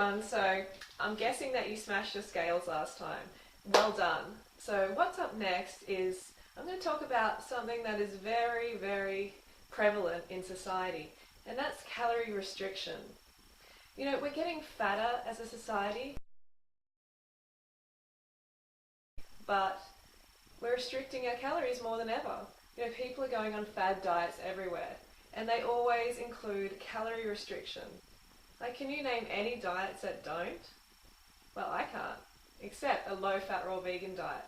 everyone, so I'm guessing that you smashed your scales last time. Well done. So what's up next is I'm going to talk about something that is very, very prevalent in society, and that's calorie restriction. You know, we're getting fatter as a society, but we're restricting our calories more than ever. You know, people are going on fad diets everywhere, and they always include calorie restriction. Like, can you name any diets that don't? Well, I can't, except a low-fat raw vegan diet.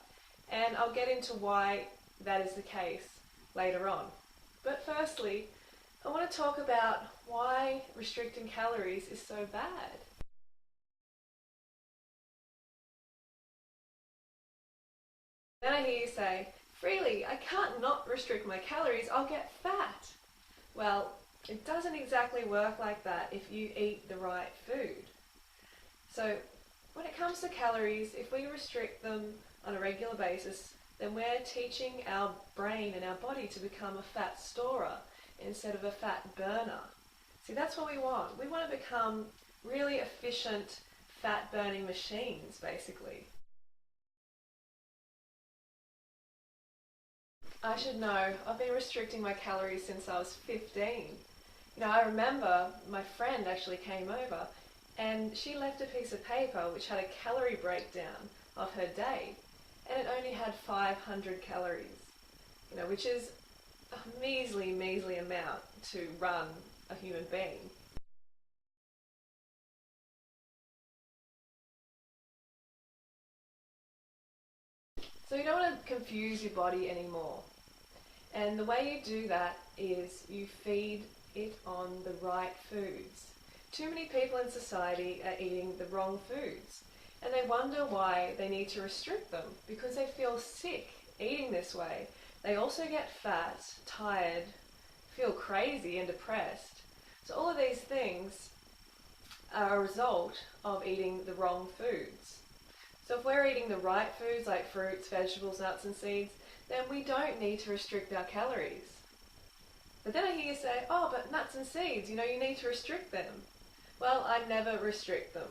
And I'll get into why that is the case later on. But firstly, I want to talk about why restricting calories is so bad. Then I hear you say, Freely, I can't not restrict my calories, I'll get fat. Well, it doesn't exactly work like that if you eat the right food. So when it comes to calories, if we restrict them on a regular basis, then we're teaching our brain and our body to become a fat storer instead of a fat burner. See, that's what we want. We want to become really efficient fat burning machines, basically. I should know, I've been restricting my calories since I was 15. You know, I remember my friend actually came over and she left a piece of paper which had a calorie breakdown of her day, and it only had 500 calories, you know, which is a measly, measly amount to run a human being. So you don't want to confuse your body anymore. And the way you do that is you feed it on the right foods. Too many people in society are eating the wrong foods, and they wonder why they need to restrict them, because they feel sick eating this way. They also get fat, tired, feel crazy and depressed. So all of these things are a result of eating the wrong foods. So if we're eating the right foods like fruits, vegetables, nuts and seeds, then we don't need to restrict our calories. But then I hear you say, oh, but nuts and seeds, you know, you need to restrict them. Well, I never restrict them.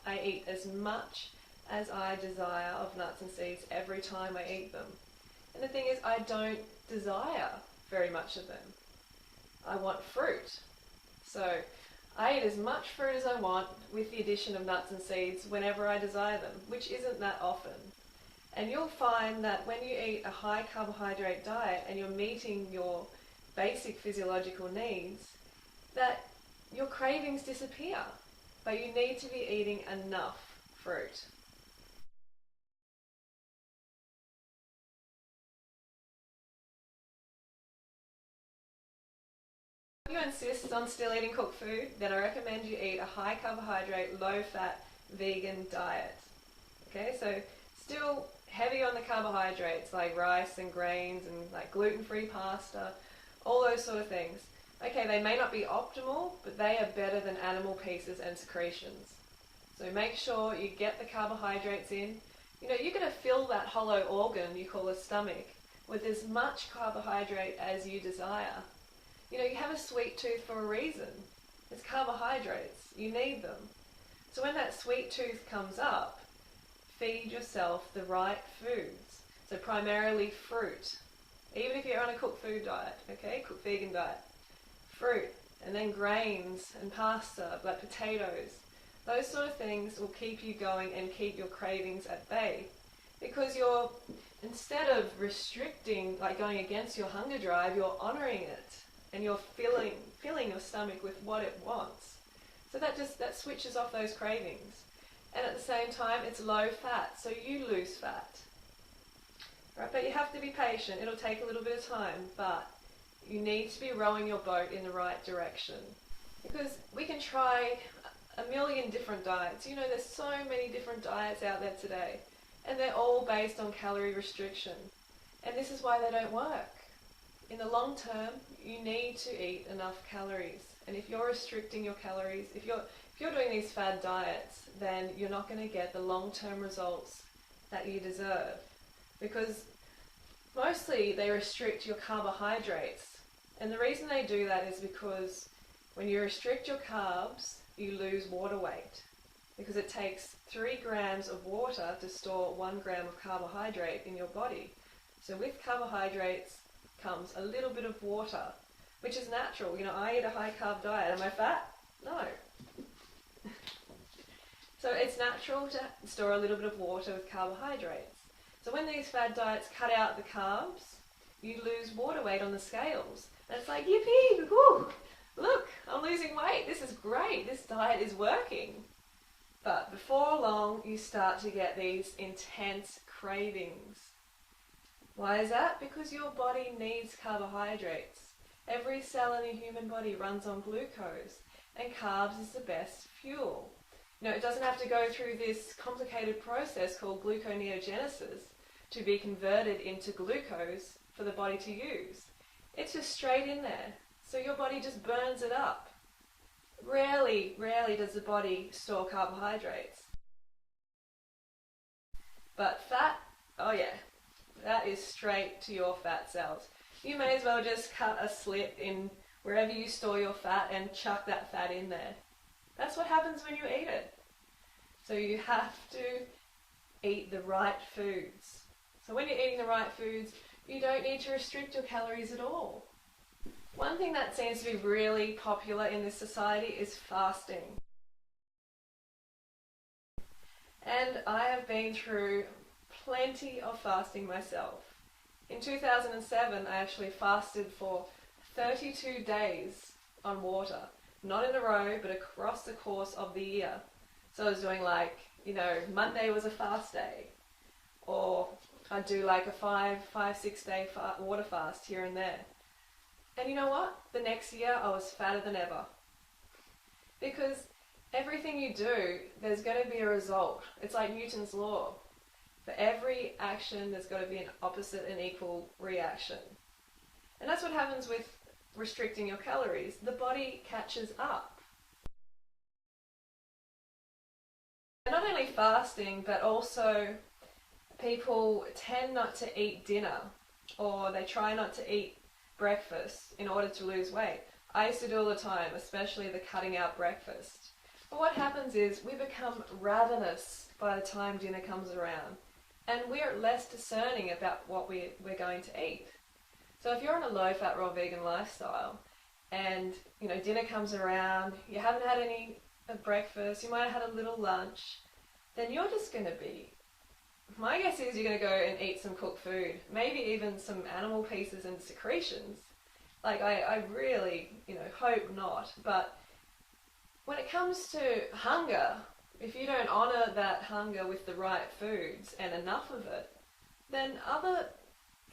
I eat as much as I desire of nuts and seeds every time I eat them. And the thing is, I don't desire very much of them. I want fruit. So I eat as much fruit as I want with the addition of nuts and seeds whenever I desire them, which isn't that often. And you'll find that when you eat a high carbohydrate diet and you're meeting your basic physiological needs, that your cravings disappear. But you need to be eating enough fruit. If you insist on still eating cooked food, then I recommend you eat a high carbohydrate, low fat, vegan diet. Okay, so still heavy on the carbohydrates like rice and grains and like gluten-free pasta, all those sort of things. Okay, they may not be optimal, but they are better than animal pieces and secretions. So make sure you get the carbohydrates in. You know, you're going to fill that hollow organ you call a stomach with as much carbohydrate as you desire. You know, you have a sweet tooth for a reason. It's carbohydrates. You need them. So when that sweet tooth comes up, feed yourself the right foods. So primarily fruit. Even if you're on a cooked food diet, okay, cooked vegan diet. Fruit, and then grains and pasta, like potatoes. Those sort of things will keep you going and keep your cravings at bay. Because you're, instead of restricting, like going against your hunger drive, you're honouring it. And you're filling your stomach with what it wants. So that switches off those cravings. And at the same time, it's low fat, so you lose fat. Right, but you have to be patient. It'll take a little bit of time, but you need to be rowing your boat in the right direction. Because we can try a million different diets. You know, there's so many different diets out there today, and they're all based on calorie restriction. And this is why they don't work. In the long term, you need to eat enough calories. And if you're restricting your calories, if you're doing these fad diets, then you're not going to get the long-term results that you deserve. Because mostly they restrict your carbohydrates. And the reason they do that is because when you restrict your carbs, you lose water weight. because it takes 3 grams of water to store 1 gram of carbohydrate in your body. So with carbohydrates comes a little bit of water, which is natural. You know, I eat a high carb diet. Am I fat? No. So it's natural to store a little bit of water with carbohydrates. So when these fad diets cut out the carbs, you lose water weight on the scales. And it's like, yippee, woo, look, I'm losing weight. This is great. This diet is working. But before long, you start to get these intense cravings. Why is that? Because your body needs carbohydrates. Every cell in a human body runs on glucose, and carbs is the best fuel. You know, it doesn't have to go through this complicated process called gluconeogenesis to be converted into glucose for the body to use. It's just straight in there. So your body just burns it up. Rarely does the body store carbohydrates. But fat, oh yeah, that is straight to your fat cells. You may as well just cut a slit in wherever you store your fat and chuck that fat in there. That's what happens when you eat it. So you have to eat the right foods. So when you're eating the right foods, you don't need to restrict your calories at all. One thing that seems to be really popular in this society is fasting. And I have been through plenty of fasting myself. In 2007, I actually fasted for 32 days on water. Not in a row, but across the course of the year. So I was doing like, you know, Monday was a fast day. Or I'd do like a 5-6 day water fast here and there. And you know what? The next year I was fatter than ever. Because everything you do, there's going to be a result. It's like Newton's law. For every action, there's got to be an opposite and equal reaction. And that's what happens with restricting your calories. The body catches up. And not only fasting, but also people tend not to eat dinner, or they try not to eat breakfast in order to lose weight. I used to do all the time, especially the cutting out breakfast. But what happens is we become ravenous by the time dinner comes around, and we're less discerning about what we're going to eat. So if you're on a low-fat, raw vegan lifestyle, and you know dinner comes around, you haven't had any breakfast, you might have had a little lunch, then you're just going to be, my guess is you're going to go and eat some cooked food, maybe even some animal pieces and secretions. Like I really, you know, hope not. But when it comes to hunger, if you don't honour that hunger with the right foods and enough of it, then other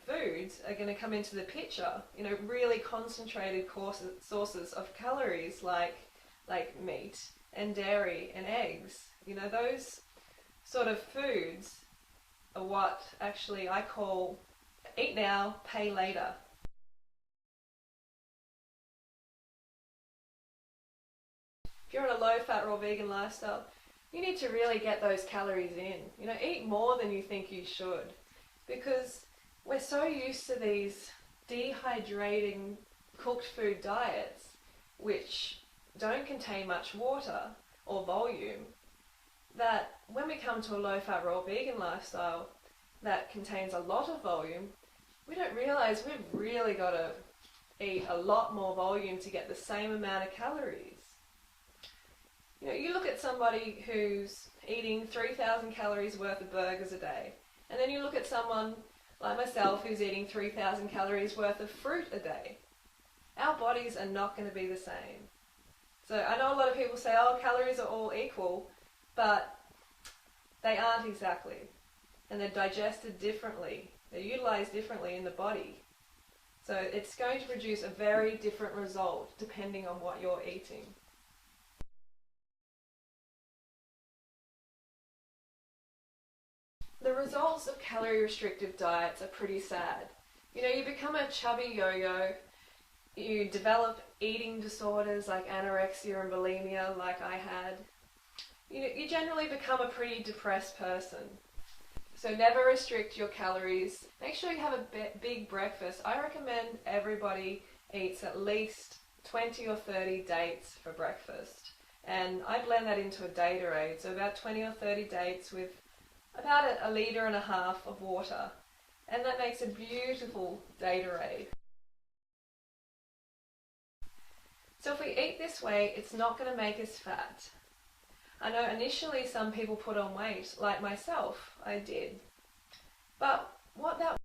foods are going to come into the picture. You know, really concentrated sources of calories like meat and dairy and eggs. You know, those sort of foods are what actually I call eat now, pay later. If you're on a low-fat, raw vegan lifestyle, you need to really get those calories in. You know, eat more than you think you should, because we're so used to these dehydrating cooked food diets, which don't contain much water or volume, that when we come to a low-fat, raw vegan lifestyle that contains a lot of volume, we don't realize we've really got to eat a lot more volume to get the same amount of calories. You know, you look at somebody who's eating 3,000 calories worth of burgers a day, and then you look at someone like myself who's eating 3,000 calories worth of fruit a day. Our bodies are not going to be the same. So I know a lot of people say, oh, calories are all equal, but they aren't exactly. And they're digested differently. They're utilized differently in the body. So it's going to produce a very different result depending on what you're eating. The results of calorie restrictive diets are pretty sad. You know, you become a chubby yo-yo, you develop eating disorders like anorexia and bulimia like I had. You generally become a pretty depressed person. So never restrict your calories. Make sure you have a big breakfast. I recommend everybody eats at least 20 or 30 dates for breakfast. and I blend that into a Datorade, so about 20 or 30 dates with about a litre and a half of water, and that makes a beautiful Datorade. So if we eat this way, it's not going to make us fat. I know initially some people put on weight, like myself, I did. But what that